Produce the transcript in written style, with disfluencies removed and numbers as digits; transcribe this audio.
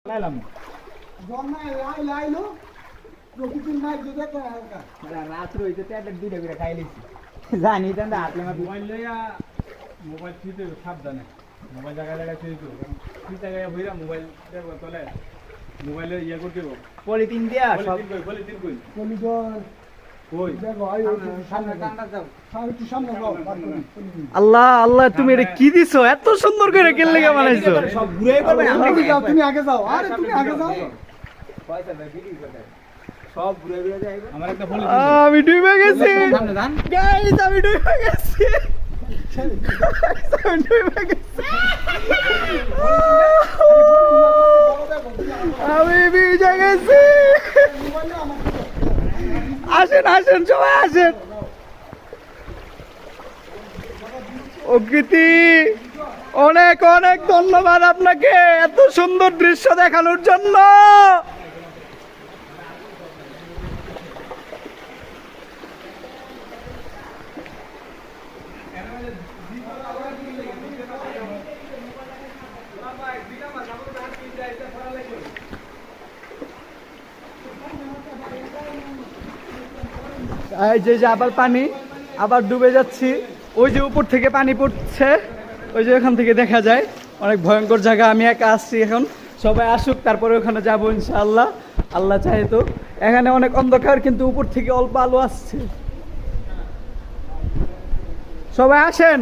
লাইলাম রাত রয়েছে ট্যাবলেট দুইটা করে খাই লিছি জানি তো না হাতে মা মোবাইল লইয়া মোবাইল থিতে সাবধানে মোবাইল জায়গায় জায়গায় থিতে কি জায়গায় বইরা মোবাইল দেখো তলে মোবাইলে ইয়া করতে হবে পলিথিন দিয়া সব পলিথিন কই কই সামনে টান্ডা যাও আল্লাহ আল্লাহ তুমি এটা কি দিছো এত সুন্দর করে কেন লেগে বানাইছো সব ঘুরে করবে আমরা কি যাও তুমি আগে যাও আরে তুমি আগে যাও পয়সা ভাই ভিডিও করে সব ঘুরে ঘুরে যাইবে আমার একটা পলিথিন আমি ডুবে গেছি সামনে যান গাইস আমি ডুবে গেছি আমি ডুবে গেছি আমি ভিজে গেছি আসেন আসেন সবাই আসেন অকৃতি অনেক অনেক ধন্যবাদ আপনাকে এত সুন্দর দৃশ্য দেখানোর জন্য এই যে আবার পানি আবার ডুবে যাচ্ছি ওই যে উপর থেকে পানি পড়ছে ওই যে ওখান থেকে দেখা যায় অনেক ভয়ঙ্কর জায়গা আমি একা আসছি এখন সবাই আসুক তারপরে ওখানে যাবো ইনশাআল্লাহ আল্লাহ চাহে তো এখানে অনেক অন্ধকার কিন্তু উপর থেকে অল্প আলো আসছে সবাই আসেন